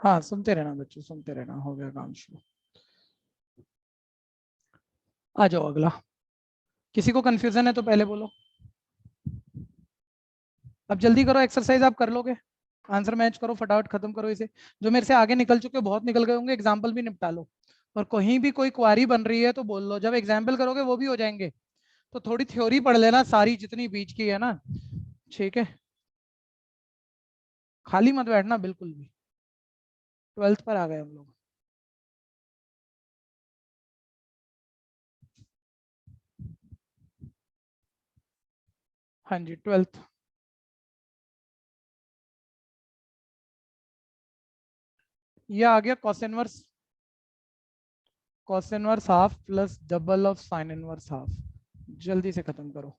हाँ सुनते रहना बच्चों, सुनते रहना। हो गया काम शुरू। आ जाओ अगला। किसी को कंफ्यूजन है तो पहले बोलो। अब जल्दी करो, एक्सरसाइज आप कर लोगे। आंसर मैच करो, फटाफट खत्म करो इसे। जो मेरे से आगे निकल चुके हो, बहुत निकल गए होंगे, एग्जाम्पल भी निपटा लो। और कहीं भी कोई क्वारी बन रही है तो बोल लो, जब एग्जाम्पल करोगे वो भी हो जाएंगे। तो थोड़ी थ्योरी पढ़ लेना सारी जितनी बीच की है ना, ठीक है। खाली मत बैठना बिल्कुल भी। 12th पर आ गए हम लोग। हाँ जी 12th। ये आ गया cos inverse. Cos inverse half plus double of sine inverse half. जल्दी से खत्म करो।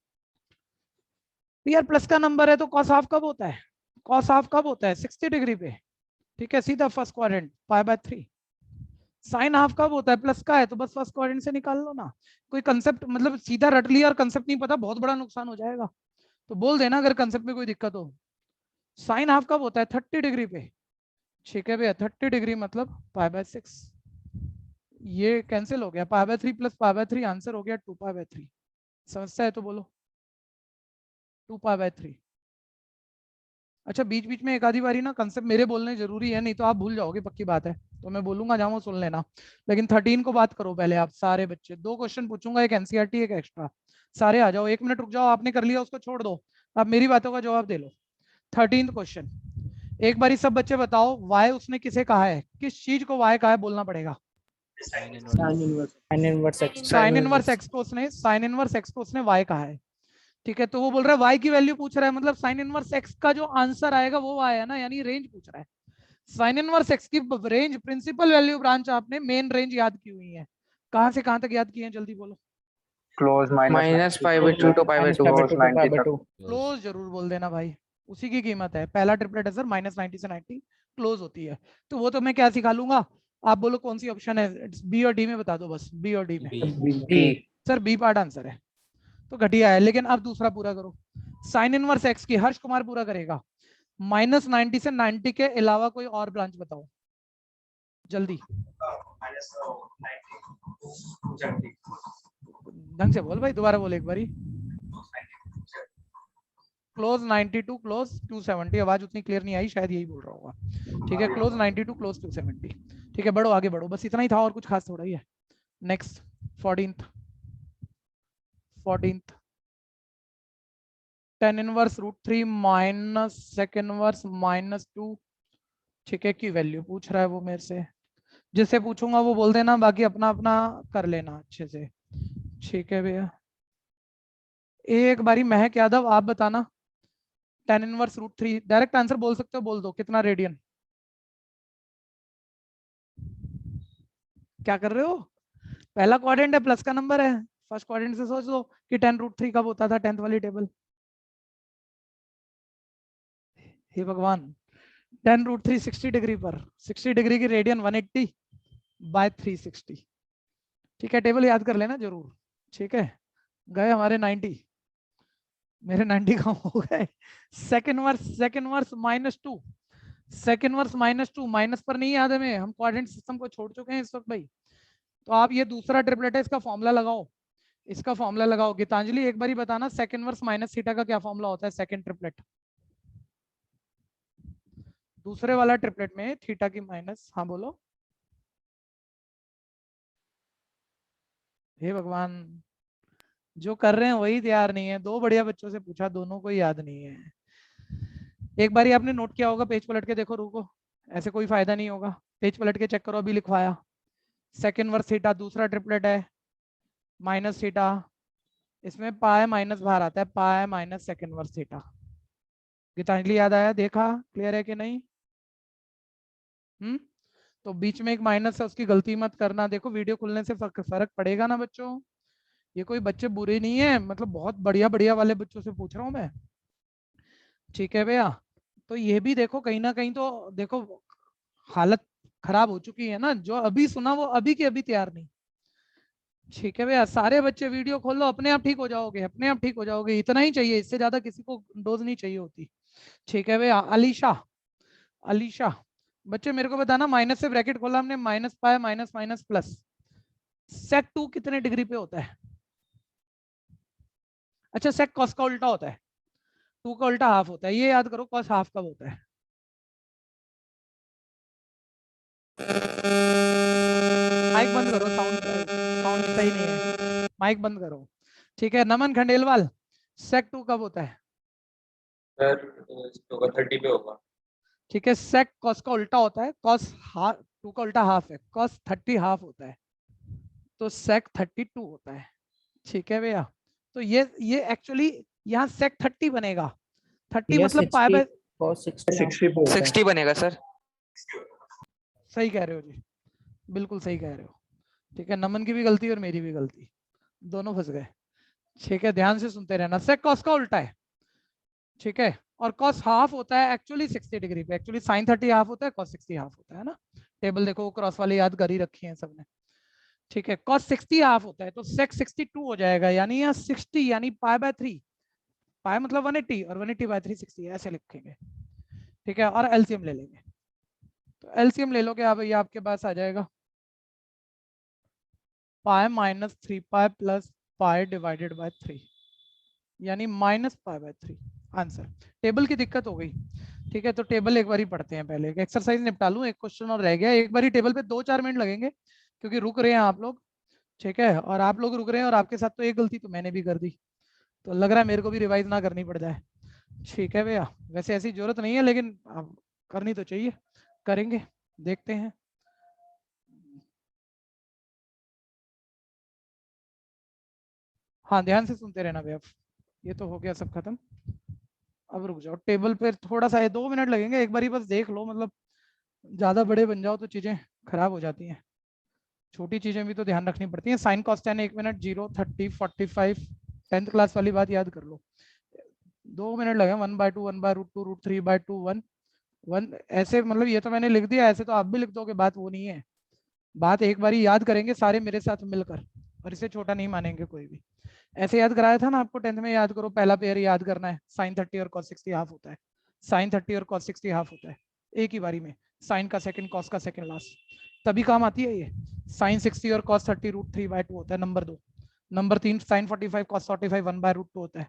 यार प्लस का नंबर है तो कॉस हाफ कब होता है? कॉस हाफ कब होता है? 60 डिग्री पे। ठीक है, सीधा फर्स्ट क्वाड्रेंट π/3। साइन हाफ कब होता है? प्लस का है तो बस फर्स्ट क्वाड्रेंट से निकाल लो ना। कोई कंसेप्ट मतलब सीधा रट लिया और कंसेप्ट नहीं पता, बहुत बड़ा नुकसान हो जाएगा। तो बोल देना अगर कंसेप्ट में कोई दिक्कत हो। साइन हाफ कब होता है? 30 डिग्री पे। ठीक है भैया, 30 डिग्री मतलब π/6। ये कैंसिल हो गया, π/3 प्लस π/3 आंसर हो गया 2π/3। समस्या है तो बोलो। 2π/3। अच्छा बीच बीच में एक आधी बारी ना कंसेप्ट मेरे बोलने जरूरी है, नहीं तो आप भूल जाओगे, पक्की बात है। तो मैं बोलूंगा जहां वो सुन लेना। लेकिन 13 को बात करो पहले आप सारे बच्चे। 2 क्वेश्चन पूछूंगा, एक एनसीईआरटी एक एक्स्ट्रा। सारे आ जाओ, 1 मिनट रुक जाओ, आपने कर लिया उसको छोड़ दो। आप मेरी बातों का जवाब दे लो। 13th question. एक बारी सब बच्चे बताओ, वाई उसने किसे कहा है? किस चीज को वाई कहा है बोलना पड़ेगा। Sine inverse sine inverse x को उसने, साइन इनवर्स एक्स को उसने वाई कहा है। ठीक है, तो वो बोल रहा है वाई की वैल्यू पूछ रहा है, मतलब साइन इनवर्स एक्स का जो आंसर आएगा वो वाई है ना, यानी रेंज पूछ रहा है। साइन इनवर्स एक्स की रेंज, प्रिंसिपल वैल्यू ब्रांच आपने मेन रेंज याद की हुई है। कहां से कहां तक याद की है जल्दी बोलो। क्लोज -π/2 to π/2 क्लोज जरूर बोल देना भाई, उसी की कीमत है। पहला ट्रिपलेट है सर, -90 से 90 क्लोज होती है। तो वो तो मैं क्या सिखा लूंगा। आप बोलो कौन सी ऑप्शन है, बी और डी में बता दो बस, बी और डी में। सर बी पार्ट आंसर है तो घटिया है। लेकिन अब दूसरा पूरा करो। साइन इनवर्स एक्स की हर्ष कुमार पूरा करेगा। -90 से 90 के अलावा कोई और ब्रांच बताओ जल्दी। ढंग से बोल भाई, दोबारा बोल एक बारी। Close 92 close 270। आवाज उतनी क्लियर नहीं आई, शायद यही बोल रहा होगा। ठीक है, क्लोज 92 क्लोज 270। ठीक है, बढ़ो आगे बढ़ो, बस इतना ही था और कुछ खास थोड़ा ही है। Next 14th। 14th tan inverse √3 minus sec inverse -2। ठीक है, की वैल्यू पूछ रहा है वो मेरे से। जिससे पूछूंगा वो बोल देना, बाकी अपना अपना कर लेना अच्छे से। ठीक है भैया, एक बारी महक यादव आप बताना। tan इनवर्स √3 डायरेक्ट आंसर बोल सकते हो, बोल दो कितना रेडियन। क्या कर रहे हो? पहला क्वाड्रेंट है, प्लस का नंबर है। फर्स्ट क्वाड्रेंट से सोच लो कि tan√3 कब होता था, 10th वाली टेबल। हे भगवान, tan√3 60 डिग्री पर, 60 डिग्री की रेडियन 180/360। ठीक है, टेबल याद कर लेना जरूर। ठीक है, गए हमारे 90, मेरे 90 कम हो गए। Sec inverse -2। Sec inverse -2 minus पर नहीं याद है हमें, हम क्वाड्रेंट सिस्टम को छोड़ चुके हैं इस वक्त भाई। तो आप ये दूसरा ट्रिपलेट है, इसका फॉर्मूला लगाओ। इसका फॉर्मूला लगाओ। गीतांजलि एक बारी बताना, सेकंड वर्स माइनस थीटा का क्या फॉर्मूला होता है सेकंड ट्रिपलेट। दूसरे वाला ट्रिपलेट में थीटा की माइनस, हाँ बोलो। हे भगवान, जो कर रहे हैं वही तैयार नहीं है। 2 बढ़िया बच्चों से पूछा, दोनों को याद नहीं है। एक बारी आपने नोट किया होगा, पेज पलट के देखो, रुको ऐसे कोई फायदा नहीं होगा। पेज पलट के चेक करो, अभी लिखवाया। सेकंड वर्स थीटा दूसरा ट्रिपलेट है, माइनस थीटा। इसमें पाए माइनस बाहर आता है, pi minus sec inverse theta. Geetanjali याद आया? देखा क्लियर है कि नहीं? तो बीच में एक माइनस है, उसकी गलती मत करना। देखो वीडियो खुलने से फर्क पड़ेगा ना बच्चों। ये कोई बच्चे बुरे नहीं है, मतलब बहुत बढ़िया बढ़िया वाले बच्चों से पूछ रहा हूँ मैं। ठीक है भैया, तो ये भी देखो कहीं ना कहीं तो देखो हालत खराब हो चुकी है ना। जो अभी सुना वो अभी के अभी तैयार नहीं। ठीक है भैया, सारे बच्चे वीडियो खोलो, अपने आप ठीक हो जाओगे, अपने आप ठीक हो जाओगे। इतना ही चाहिए, इससे ज्यादा किसी को डोज नहीं चाहिए होती। ठीक है भैया, अलीशा, अलीशा बच्चे मेरे को बताना, माइनस से ब्रैकेट खोला हमने, minus pi minus minus plus, sec 2 कितने डिग्री पे होता है? अच्छा सेक कॉस का उल्टा होता है, 2 का उल्टा हाफ होता है, ये याद करो कॉस हाफ कब होता है। माइक बंद करो, साउंड साउंड सही नहीं है, माइक बंद करो। ठीक है नमन खंडेलवाल, सेक 2 कब होता है? सर 30 पे होगा। ठीक है सेक कॉस का उल्टा होता है, कॉस हाफ 2 का उल्टा हाफ है, कॉस 30 हाफ होता है, तो सेक 32 होता है। ठीक है भैया, तो ये एक्चुअली यहाँ सेक 30 बनेगा, 30 भैया मतलब पाई 60 बाय, cos 60 पे होता है। 60 बनेगा सर। सही कह रहे हो जी, बिल्कुल सही कह रहे हो। ठीक है नमन की भी गलती और मेरी भी गलती, दोनों फंस गए। ठीक है ध्यान से सुनते रहना, सेक कॉस का उल्टा है। ठीक है, और कॉस हाफ होता है एक्चुअली 60 डिग्री पे, एक्चुअली साइन 30 हाफ होता है, कॉस 60 हाफ होता है ना। टेबल देखो क्रॉस वाले याद कर ही रखी है सबने। ठीक है कॉस 60 हाफ होता है, तो सेक 62 हो जाएगा, यानी यहाँ 60 यानी पाई बाय 3, पाई मतलब 180 और 180 बाय 360 ऐसे लिखेंगे। ठीक है और एलसीएम ले लेंगे, तो एलसीएम ले लोगे आप, ये आपके पास आ जाएगा pi minus 3 pi plus pi divided by 3, यानी minus pi by 3 answer. Table की दिक्कत हो गई। ठीक है तो टेबल एक बार ही पढ़ते हैं, पहले एक एक्सरसाइज निपटा लूं, एक क्वेश्चन और रह गया, एक बार ही टेबल पे 2-4 मिनट लगेंगे क्योंकि रुक रहे हैं आप लोग। ठीक है और आप लोग रुक रहे हैं, और आपके साथ तो एक गलती तो मैंने भी कर दी, तो लग रहा है मेरे को भी रिवाइज ना करनी पड़ जाए। ठीक है भैया, वैसे ऐसी जरूरत नहीं है लेकिन अब करनी तो चाहिए, करेंगे, देखते हैं। हाँ ध्यान से सुनते रहना भैया, ये तो हो गया सब खत्म। अब रुक जाओ, टेबल पे थोड़ा सा है, 2 मिनट लगेंगे, एक बार ही बस देख लो, मतलब ज्यादा बड़े बन जाओ तो चीजें खराब हो जाती हैं, छोटी चीजें भी तो ध्यान रखनी पड़ती हैं। Sine cos tan 1 minute, 0 30 45, 10th class वाली बात याद कर लो। 2 मिनट लगे, 1/2 1/√2 √3/2 1 1 ऐसे, मतलब ये तो मैंने लिख दिया, ऐसे तो आप भी लिख दोगे, बात वो नहीं है। बात एक बार ही याद करेंगे सारे मेरे साथ मिलकर, और इसे छोटा नहीं मानेंगे कोई भी। ऐसे याद कराया था ना आपको 10th में, याद करो, पहला पेयर याद करना है, साइन 30 और कॉस 60 हाफ होता है, साइन 30 और कॉस 60 हाफ होता है एक ही बारी में, साइन का सेकंड कॉस का सेकंड लास्ट, तभी काम आती है ये। साइन 60 और कॉस 30 √3/2 होता है नंबर 2। नंबर 3 साइन 45 कॉस 45 1/√2 होता है।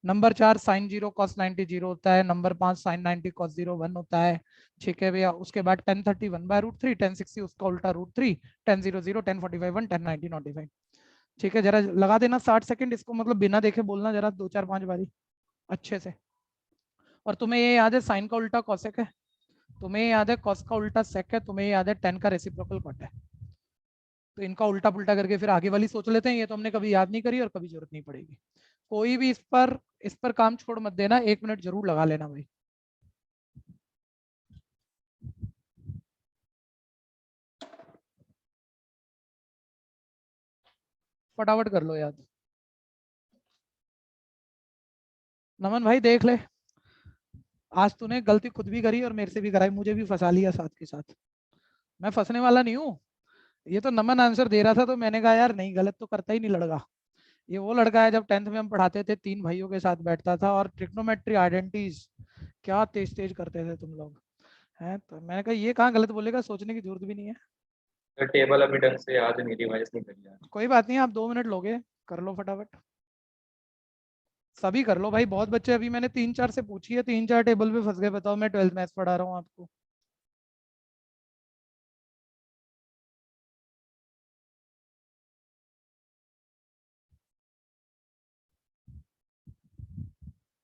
नंबर 4 साइन 0 कॉस 90 0 होता है। नंबर 5 साइन 90 कॉस 0 1 होता है। ठीक है भैया, उसके बाद 10 30 1/√3, 10 60 उसका उल्टा √3, 10 0 0 10 45 1 10 90 95। ठीक है जरा लगा देना 60 सेकंड इसको, मतलब बिना देखे बोलना जरा 2 4 5 बारी अच्छे से। और तुम्हें ये याद है साइन का उल्टा कॉसेक है, तुम्हें याद है कॉस का उल्टा सेक है, तुम्हें याद है टेन का रेसिप्रोकल कॉट है। तो इनका उल्टा पुल्टा करके फिर आगे वाली सोच लेते हैं, ये तो हमने कभी याद नहीं करी और कभी जरूरत नहीं पड़ेगी। कोई भी इस पर काम छोड़ मत देना, 1 मिनट जरूर लगा लेना भाई। फटाफट कर लो याद। नमन भाई देख ले, आज तूने गलती खुद भी करी और मेरे से भी कराई, मुझे भी फंसा लिया साथ के साथ। मैं फंसने वाला नहीं हूँ, ये तो नमन आंसर दे रहा था तो मैंने कहा यार नहीं, गलत तो करता ही नहीं लड़का। ये वो लड़का है जब 10th में हम पढ़ाते थे, 3 भाइयों के साथ बैठता था, और ट्रिग्नोमेट्री आइडेंटिटीज क्या तेज तेज करते थे तुम लोग हैं, तो मैंने कहा ये कहाँ गलत बोलेगा, सोचने की जरूरत भी नहीं है। सर टेबल अभी ढंग से याद नहीं, रिवाइज नहीं करी यार। कोई बात नहीं, आप 2 मिनट लोगे, कर लो फटाफट, सभी कर लो भाई, बहुत बच्चे, अभी मैंने 3 4 से पूछी है, 3 4 टेबल पे फंस गए, बताओ मैं 12th मैथ्स पढ़ा रहा हूँ आपको।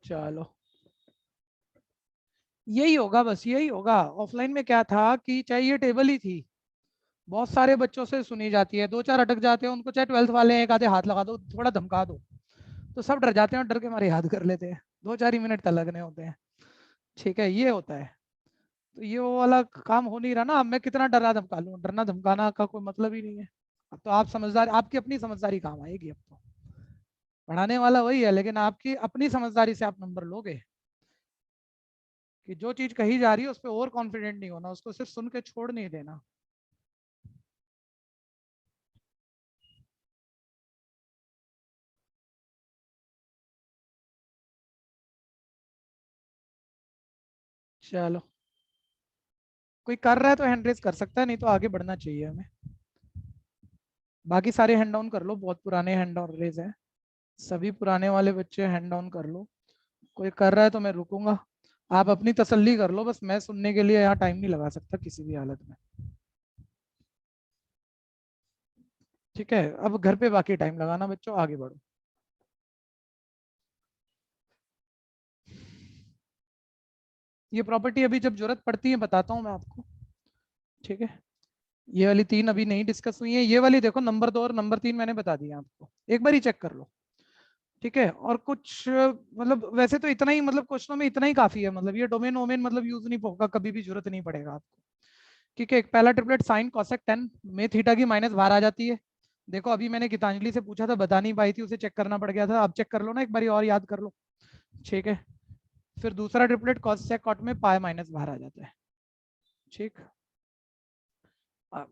चलो यही होगा, बस यही होगा। ऑफलाइन में क्या था कि चाहे ये टेबल ही थी, बहुत सारे बच्चों से सुनी जाती है, 2 4 अटक जाते हैं, उनको चाहे 12th वाले हैं, एक आधे हाथ लगा दो, थोड़ा धमका दो, तो सब डर जाते हैं और डर के मारे याद कर लेते हैं, 2 4 ही मिनट तक लगने होते हैं। ठीक है ये होता है, तो ये वो वाला काम हो नहीं रहा ना, अब मैं कितना डरा धमका लूं, डरना धमकाना का कोई मतलब ही नहीं है। अब तो आप समझदार, आपकी अपनी समझदारी काम आएगी, अब तो पढ़ाने वाला वही है, लेकिन आपकी अपनी समझदारी से आप नंबर लोगे, कि जो चीज कही जा रही है उस पर और कॉन्फिडेंट नहीं होना, उसको सिर्फ सुन के छोड़ नहीं देना। चलो कोई कर रहा है तो हैंड रेज कर सकता है, नहीं तो आगे बढ़ना चाहिए हमें। बाकी सारे हैंड डाउन कर लो, बहुत पुराने हैंड डाउन रेज है, सभी पुराने वाले बच्चे हैंड डाउन कर लो। कोई कर रहा है तो मैं रुकूंगा, आप अपनी तसल्ली कर लो, बस मैं सुनने के लिए यहाँ टाइम नहीं लगा सकता किसी भी हालत में। ठीक है, अब घर पे बाकी टाइम लगाना बच्चों, आगे बढ़ो। ये प्रॉपर्टी अभी जब जरूरत पड़ती है बताता हूँ मैं आपको। ठीक है, ये वाली 3 अभी नहीं डिस्कस हुई है, ये वाली देखो नंबर 2 और नंबर 3 मैंने बता दिया आपको, एक बार ही चेक कर लो। ठीक है, और कुछ मतलब वैसे तो इतना ही, मतलब क्वेश्चनों में इतना ही काफी है, मतलब ये डोमेन वोमेन मतलब यूज नहीं होगा, कभी भी जरूरत नहीं पड़ेगा आपको। ठीक है, एक पहला ट्रिपलेट साइन कोसेक 10 में थीटा की माइनस बाहर आ जाती है। देखो अभी मैंने गीतांजलि से पूछा था, बता नहीं पाई थी, उसे चेक करना पड़ गया था, आप चेक कर लो ना एक बार और याद कर लो। ठीक है, फिर दूसरा ट्रिपलेट कोसेक कॉट में पाई माइनस बाहर आ जाता है। ठीक,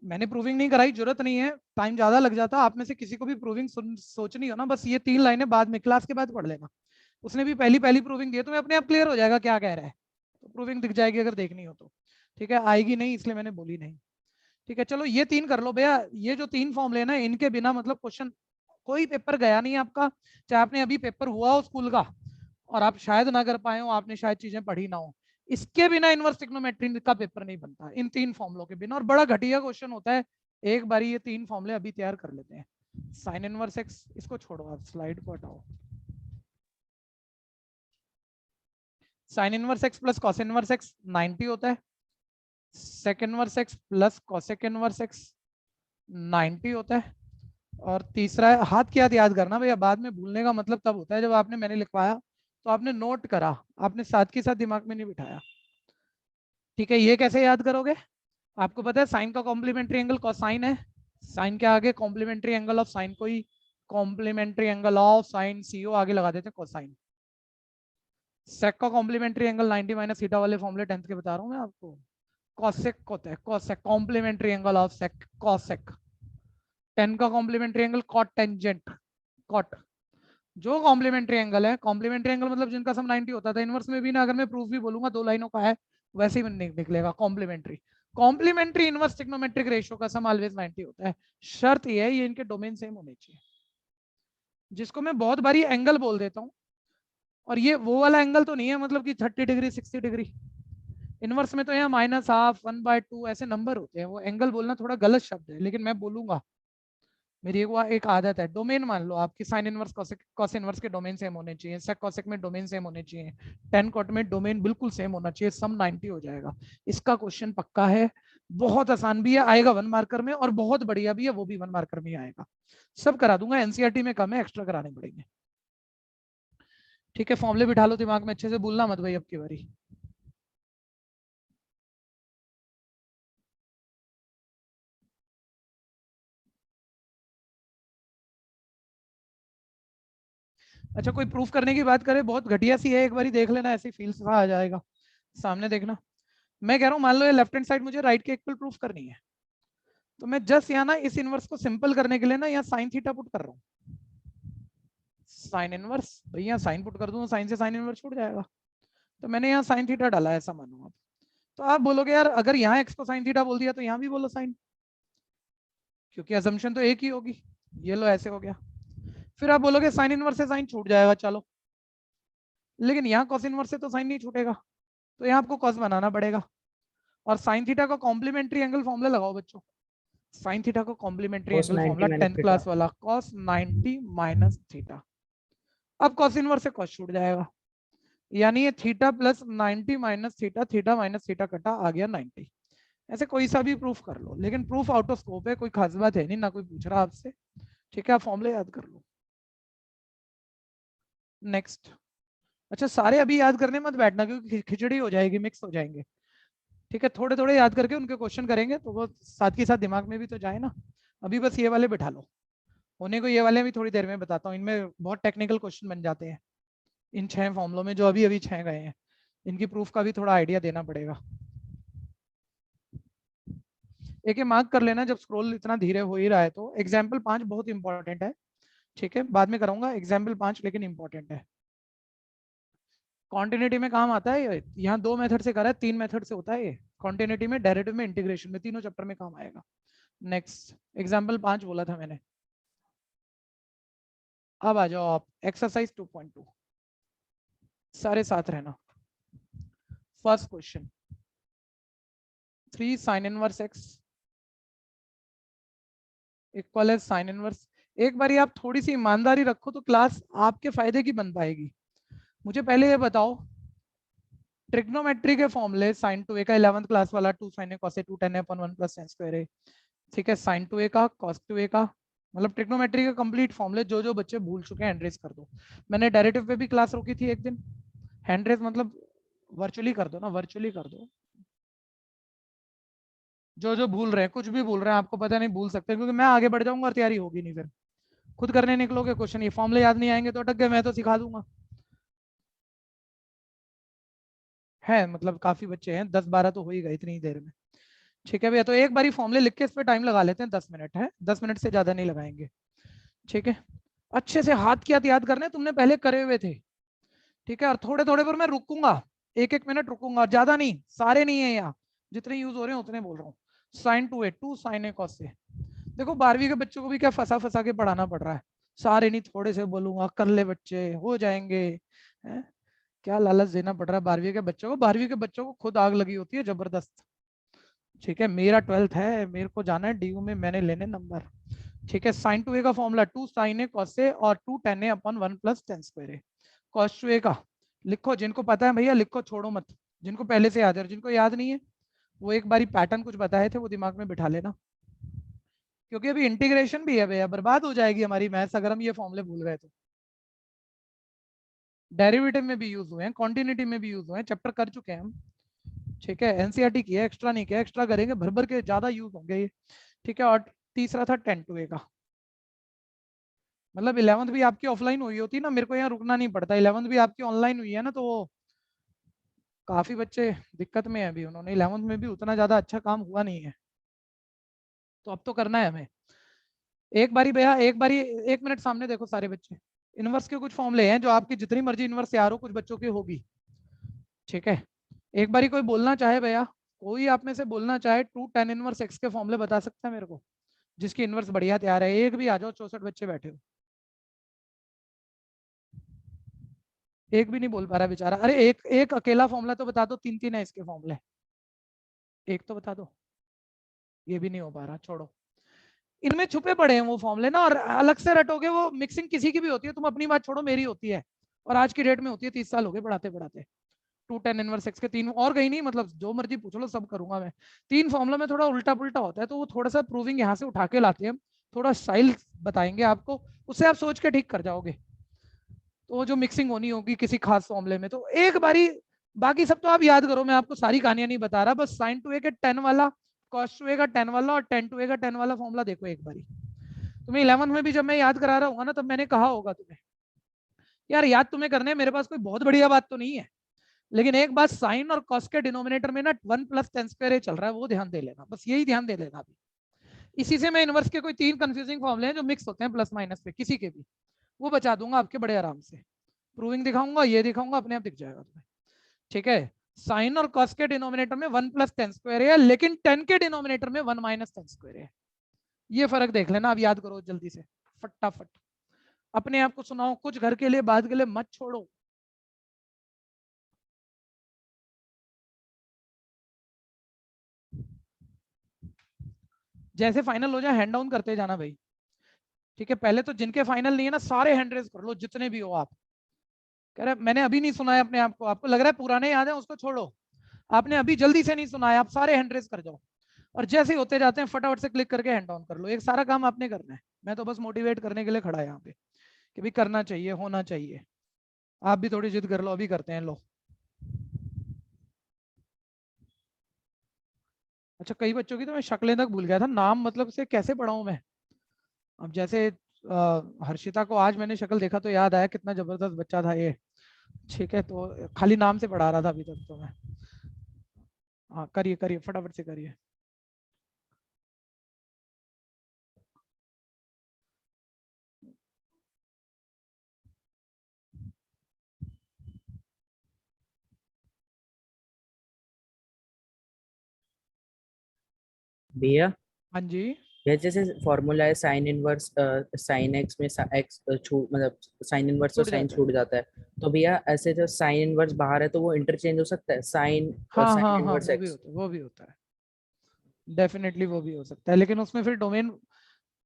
मैंने प्रूविंग नहीं कराई, जरूरत नहीं है, टाइम ज्यादा लग जाता। आप में से किसी को भी प्रूविंग सोचनी हो ना, बस ये 3 लाइनें बाद में क्लास के बाद पढ़ लेना, उसने भी पहली पहली प्रूविंग दी है, तुम्हें अपने आप क्लियर हो जाएगा क्या कह रहा है, तो प्रूविंग दिख जाएगी अगर देखनी हो तो। ठीक है, आएगी नहीं इसलिए मैंने बोली नहीं। ठीक है, चलो ये 3 कर लो भैया, ये जो 3 फॉर्मूले ना, इनके बिना मतलब क्वेश्चन कोई पेपर गया नहीं आपका, चाहे आपने अभी पेपर हुआ हो स्कूल का और आप शायद ना कर पाए हो, आपने शायद चीजें पढ़ी ना हो, इसके बिना इनवर्स ट्रिग्नोमेट्री का पेपर नहीं बनता, इन 3 फॉर्मूलों के बिना। और बड़ा घटिया क्वेश्चन होता है, एक बारी ये 3 फॉर्मूले अभी तैयार कर लेते हैं। साइन इनवर्स एक्स, इसको छोड़ो आप, स्लाइड को हटाओ। Sine inverse x plus cos inverse x 90 होता है, sec inverse x plus cosec inverse x 90 होता है, और तीसरा है, हाथ की याद याद करना भैया, बाद में भूलने का मतलब तब होता है जब आपने, मैंने लिखवाया तो आपने नोट करा, आपने साथ के साथ दिमाग में नहीं बिठाया। ठीक है, ये कैसे याद करोगे, आपको पता है साइन का कॉम्प्लीमेंट्री एंगल कोसाइन है, साइन के आगे कॉम्प्लीमेंट्री एंगल ऑफ साइन को ही complementary angle of sine C O आगे लगा देते हैं कोसाइन। सेक का कॉम्प्लीमेंट्री एंगल 90 माइनस थीटा वाले फॉर्मूले 10th के बता रहा हूँ मैं आपको, कॉसेक होता है, cosec complementary angle of sec cosec. 10 का complementary angle cot tangent cot. जो कॉम्प्लीमेंट्री एंगल है, कॉम्प्लीमेंट्री एंगल मतलब जिनका सम 90 होता था, इनवर्स में भी ना, अगर मैं प्रूफ भी बोलूंगा 2 लाइनों का है, वैसे ही निकलेगा complementary. Complementary inverse trigonometric ratio का सम ऑलवेज 90 होता है, शर्त ये है ये इनके डोमेन सेम होने चाहिए, जिसको मैं बहुत बारी एंगल बोल देता हूँ। और ये वो वाला एंगल तो नहीं है मतलब कि 30 डिग्री 60 डिग्री, इनवर्स में तो यहाँ -12 1/2 ऐसे नंबर होते हैं, वो एंगल बोलना थोड़ा गलत शब्द है, लेकिन मैं बोलूंगा, मेरी एक आदत है। डोमेन मान लो आपकी साइन इनवर्स कॉस इनवर्स के डोमेन सेम होने चाहिए, सेक कॉसेक में डोमेन सेम होने चाहिए, टेन कॉट में डोमेन बिल्कुल सेम होना चाहिए, सम 90 हो जाएगा। इसका क्वेश्चन पक्का है, बहुत आसान भी है, आएगा 1 मार्कर में, और बहुत बढ़िया भी है, वो भी 1 मार्कर में आएगा। सब करा दूंगा, एनसीईआरटी में कम है, एक्स्ट्रा कराने पड़ेंगे। ठीक है, फॉर्मूले बिठा लो दिमाग में अच्छे से, भूलना मत भाई अब की बारी। अच्छा, कोई प्रूफ करने की बात करे, बहुत घटिया सी है, एक बार देख लेना, ऐसी फील सा आ जाएगा सामने, देखना। मैं कह रहा हूँ मान लो ये लेफ्ट हैंड साइड मुझे राइट के इक्वल प्रूफ करनी है, तो मैं जस्ट यहाँ ना इस इनवर्स को सिंपल करने के लिए ना यहाँ साइन थीटा पुट कर रहा हूँ, साइन इनवर्स, भैया साइन पुट कर दूँ, साइन से साइन इनवर्स छूट जाएगा, तो मैंने यहाँ साइन थीटा डाला है, ऐसा मानो आप। तो आप बोलोगे यार अगर यहाँ एक्स को साइन थीटा बोल दिया तो यहाँ भी बोलो साइन, क्योंकि अजम्पशन तो एक ही होगी। ये लो ऐसे हो गया, फिर आप बोलोगे साइन इनवर्स से साइन छूट जाएगा, चलो, लेकिन यहाँ कॉस इनवर्स से तो साइन नहीं छूटेगा, तो यहाँ आपको कॉस बनाना पड़ेगा, और साइन थीटा का कॉम्प्लीमेंट्री एंगल फॉर्मूला लगाओ बच्चों, साइन थीटा को complementary cos angle 90 formula minus 10th theta. Class वाला, cos 90 माइनस थीटा। अब कॉस इनवर्स से कॉस छूट जाएगा, यानी ये theta plus 90 minus theta, theta minus theta कटा आ गया 90। ऐसे कोई सा भी प्रूफ कर लो, लेकिन प्रूफ आउट ऑफ स्कोप है, कोई खास बात है नहीं, ना कोई पूछ रहा आपसे। ठीक है, आप फॉर्मूले याद कर लो। नेक्स्ट, अच्छा सारे अभी याद करने मत बैठना, क्योंकि खिचड़ी हो जाएगी, मिक्स हो जाएंगे। ठीक है, थोड़े थोड़े याद करके उनके क्वेश्चन करेंगे, तो वो साथ के साथ दिमाग में भी तो जाए ना। अभी बस ये वाले बिठा लो, होने को ये वाले भी थोड़ी देर में बताता हूँ, इनमें बहुत टेक्निकल क्वेश्चन बन जाते हैं, इन 6 फॉर्मुलों में जो अभी अभी 6 गए हैं, इनकी प्रूफ का भी थोड़ा आइडिया देना पड़ेगा। एक मार्क कर लेना जब स्क्रॉल इतना धीरे हो ही रहा है तो। एग्जाम्पल 5 बहुत इंपॉर्टेंट है, ठीक है, बाद में कराऊंगा एग्जाम्पल 5, लेकिन इंपॉर्टेंट है। कॉन्टिन्यूटी में काम आता है, यहाँ 2 मेथड से करा है, 3 मेथड से होता है ये। कॉन्टिन्यूटी में, डेरिवेटिव में, इंटीग्रेशन में, तीनों चैप्टर में काम आएगा। नेक्स्ट एग्जाम्पल 5 बोला था मैंने। अब आ जाओ आप एक्सरसाइज 2.2, सारे साथ रहना। First question, 3 sin inverse x equal है साइन इनवर्स। एक बारी आप थोड़ी सी ईमानदारी रखो तो क्लास आपके फायदे की बन पाएगी। मुझे पहले ये बताओ, ट्रिग्नोमेट्री के फॉर्मूले साइन 2a का 11th क्लास वाला 2 sin a cos a 2 tan a upon 1 plus tan square a, ठीक है, साइन 2a का cos 2a का, मतलब ट्रिग्नोमेट्री के कंप्लीट फॉर्मूले जो बच्चे भूल चुके हैं हैंड रेज कर दो। मैंने डेरिवेटिव पे भी क्लास रोकी थी एक दिन, हैंड रेज मतलब वर्चुअली कर दो ना, वर्चुअली कर दो। जो भूल रहे हैं, कुछ भी भूल रहे हैं, आपको पता नहीं भूल सकते, क्योंकि मैं आगे बढ़ जाऊंगा और तैयारी होगी नहीं, फिर खुद करने निकलोगे क्वेश्चन, ये फॉर्मूले याद नहीं आएंगे तो अटक गए, मैं तो सिखा दूंगा। है मतलब काफी बच्चे हैं, 10-12 तो हो ही गए इतनी देर में। ठीक है भैया, तो एक बारी फॉर्मूले लिख के इस पे टाइम लगा लेते हैं, 10 मिनट है, 10 मिनट से ज्यादा नहीं लगाएंगे। ठीक है, अच्छे से हाथ की हाथ याद करने, तुमने पहले करे हुए थे। ठीक है, और थोड़े थोड़े पर मैं रुकूंगा, 1-1 मिनट रुकूंगा, ज्यादा नहीं, सारे नहीं है यहाँ, जितने यूज हो रहे हैं उतने बोल रहा हूँ। Sine 2a 2 sin a cos a, देखो 12वीं के बच्चों को भी क्या फंसा फंसा के पढ़ाना पड़ रहा है, सारे नहीं थोड़े से बोलूंगा, कर ले बच्चे हो जाएंगे। है? क्या लालच देना पड़ रहा है 12वीं के बच्चों को, 12वीं के बच्चों को खुद आग लगी होती है जबरदस्त। ठीक है, मेरा 12th है, मेरे को जाना है डीयू में, मैंने लेने नंबर। ठीक है, साइन 2a का formula 2 sin a cos a और 2 tan a upon 1 plus tan square a। cos 2a का लिखो, जिनको पता है भैया लिखो, छोड़ो मत, जिनको पहले से याद है, और जिनको याद नहीं है वो एक बारी पैटर्न कुछ बताए थे वो दिमाग में बिठा लेना, क्योंकि अभी इंटीग्रेशन भी है भैया, बर्बाद हो जाएगी हमारी मैथ्स अगर हम ये फॉर्मूले भूल गए तो। डेरिवेटिव में भी यूज हुए हैं, कॉन्टिन्यूटी में भी यूज हुए हैं, चैप्टर कर चुके हैं हम। ठीक है, एनसीईआरटी किया, एक्स्ट्रा नहीं किया, एक्स्ट्रा करेंगे भर भर के, ज्यादा यूज होंगे ये। ठीक है, और तीसरा था 10 to a का, मतलब 11th भी आपकी ऑफलाइन हुई होती ना, मेरे को यहाँ रुकना नहीं पड़ता, 11th भी आपकी ऑनलाइन हुई है ना, तो वो काफी बच्चे दिक्कत में है अभी, उन्होंने 11th में भी उतना ज्यादा अच्छा काम हुआ नहीं है, तो अब तो करना है हमें। एक बारी भैया, एक बारी 1 मिनट सामने देखो सारे बच्चे, इनवर्स के कुछ फॉर्मूले हैं जो आपकी जितनी मर्जी इनवर्स यार हो, कुछ बच्चों की होगी। ठीक है, एक बारी कोई बोलना चाहे भैया, कोई आप में से बोलना चाहे 2 tan इनवर्स x के फॉर्मूले बता सकता है मेरे को, जिसकी इनवर्स बढ़िया तैयार है, एक भी आ जाओ, 64 बच्चे बैठे हो, एक भी नहीं बोल पा रहा बेचारा। अरे एक एक अकेला फॉर्मूला तो बता दो, 3-3 है इसके फॉर्मूले, एक तो बता दो, ये भी नहीं हो पा रहा, छोड़ो। इनमें छुपे पड़े हैं वो फॉर्मूले ना, और अलग से रटोगे, वो मिक्सिंग किसी की भी होती है, तुम अपनी बात छोड़ो, मेरी होती है, और आज की डेट में होती है, 30 साल हो गए पढ़ाते पढ़ाते। 2 tan इनवर्स x के 3 और कहीं नहीं, मतलब जो मर्जी पूछ लो सब करूंगा मैं। 3 फॉर्मूला में थोड़ा उल्टा पुल्टा होता है, तो वो थोड़ा सा प्रूविंग यहाँ से उठा के लाते हैं, थोड़ा स्टाइल बताएंगे आपको, उससे आप सोच के ठीक कर जाओगे। तो जो मिक्सिंग होनी होगी किसी खास फॉर्मूले में, तो एक बारी, बाकी सब तो आप याद करो, मैं आपको सारी कहानियां नहीं बता रहा, बस साइन 2a के 10 वाला, cos 2a का 10 वाला और tan 2a का 10 वाला फॉर्मूला देखो एक बारी। तुम्हें 11th में भी जब मैं याद करा रहा हूँ ना, तब मैंने कहा होगा तुम्हें, यार याद तुम्हें करने, मेरे पास कोई बहुत बढ़िया बात तो नहीं है, लेकिन एक बात, साइन और कॉस के डिनोमिनेटर में ना 1 plus tan square a चल रहा है, वो ध्यान दे लेना, बस यही ध्यान दे लेना अभी। इसी से मैं इनवर्स के कोई 3 कंफ्यूजिंग फॉर्मूले हैं जो मिक्स होते हैं प्लस माइनस पे, किसी के भी, वो बचा दूंगा आपके बड़े आराम से, प्रूविंग दिखाऊंगा, ये दिखाऊंगा, अपने आप दिख जाएगा तुम्हें। ठीक है, साइन और कॉस के डिनोमिनेटर में 1 plus tan square a है, लेकिन tan के डिनोमिनेटर में 1 minus tan square a है, ये फर्क देख लेना, अब याद करो जल्दी से फटाफट, अपने आप को सुनाओ, कुछ घर के लिए बाद के लिए मत छोड़ो। जैसे फाइनल हो जाए हैंड डाउन करते जाना भाई। ठीक है, पहले तो जिनके फाइनल नहीं है ना, सारे हैंड रेज कर लो, जितने भी हो आप। कह रहे मैंने अभी नहीं सुनाया अपने आप को, आपको लग रहा है पुराने याद है, उसको छोड़ो, आपने अभी जल्दी से नहीं सुनाया, आप सारे हैंड रेज कर जाओ, और जैसे ही होते जाते हैं फटाफट से क्लिक करके हैंड डाउन कर लो, एक सारा काम आपने करना है, मैं तो बस मोटिवेट करने के लिए खड़ा है यहाँ पे, कि भाई करना चाहिए, होना चाहिए, आप भी थोड़ी जिद कर लो, अभी करते हैं, लो। अच्छा, कई बच्चों की तो मैं शक्लें तक भूल गया था, नाम मतलब से कैसे पढ़ाऊं मैं। अब जैसे हर्षिता को आज मैंने शक्ल देखा तो याद आया, कितना जबरदस्त बच्चा था ये। ठीक है, तो खाली नाम से पढ़ा रहा था अभी तक तो मैं। हाँ करिए करिए, फटाफट से करिए। भैया हाँ जी, भैया जैसे फॉर्मूला है साइन इनवर्स साइन एक्स में एक्स छूट मतलब साइन इनवर्स और छूट साइन जाता है। छूट जाता है, तो भैया ऐसे जो साइन इनवर्स बाहर है तो वो इंटरचेंज हो सकता है साइन हाँ साइन हाँ हाँ, इनवर्स वो भी एक्स। होता है, वो भी होता है, डेफिनेटली वो भी हो सकता है, लेकिन उसमें फिर डोमेन,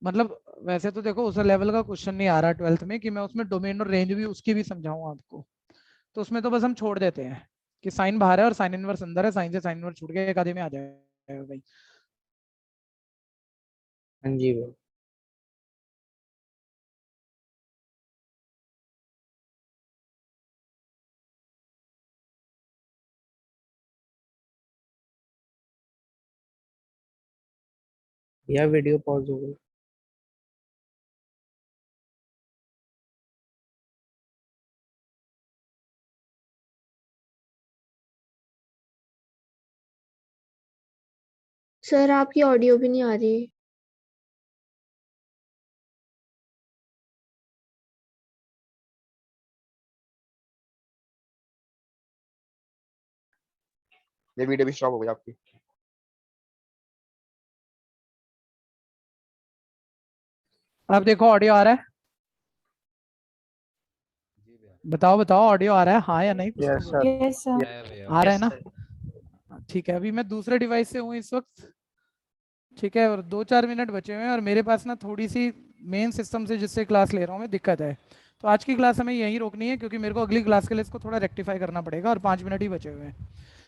मतलब वैसे तो देखो उस लेवल का क्वेश्चन नहीं आ रहा 12th में कि मैं उसमें डोमेन और रेंज भी उसकी भी समझाऊं आपको, तो उसमें तो बस हम छोड़ देते हैं कि साइन बाहर है और साइन इनवर्स अंदर है, साइन से साइन इनवर्स छूट गया, एक आधे में आ जाएगा भाई। हाँ जी भैया। भैया वीडियो पॉज हो गई। सर आपकी ऑडियो भी नहीं आ रही। ये वीडियो भी स्टॉप हो गई आपकी। अब देखो ऑडियो आ रहा है, बताओ बताओ ऑडियो आ रहा है हाँ या नहीं, कुछ तो यस बोलो। सर। Yes sir. आ रहा है ना, ठीक है, अभी मैं दूसरे डिवाइस से हूँ इस वक्त, ठीक है, और 2-4 मिनट बचे हुए हैं और मेरे पास ना थोड़ी सी मेन सिस्टम से जिससे क्लास ले रहा हूँ मैं दिक्कत है, तो आज की क्लास हमें यहीं रोकनी है क्योंकि मेरे को अगली क्लास के लिए इसको थोड़ा रेक्टिफाई करना पड़ेगा और 5 मिनट ही बचे हुए हैं,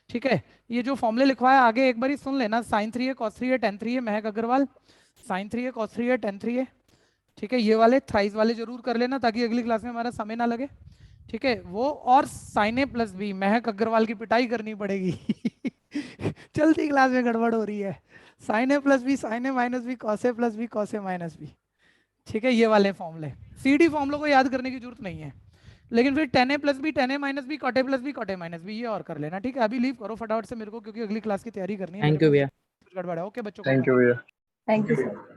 ठीक है। ये जो फॉर्मूले लिखवाया आगे एक बार ही सुन लेना, साइन 3 है कॉस 3 है टेन 3 है, महक अग्रवाल, साइन 3 है कॉस 3 है टेन 3 है, ठीक है, ये वाले थ्राइस वाले जरूर कर लेना ताकि अगली क्लास में हमारा समय ना लगे, ठीक है। वो और साइन ए प्लस बी, महक अग्रवाल की पिटाई करनी पड़ेगी चलती क्लास में गड़बड़ हो रही है, sign A plus B sign A minus B cos A plus B cos A minus B, ठीक है, ये वाले फॉर्मूले सीडी फॉर्मूलों को याद करने की जरूरत नहीं है, लेकिन फिर tan A plus B tan A minus B cot A plus B cot A minus B ये और कर लेना, ठीक है। अभी लीव करो फटाफट से मेरे को क्योंकि अगली क्लास की तैयारी करनी है, थैंक यू भैया। कुछ गड़बड़ है, ओके बच्चों थैंक यू भैया। Thank you sir.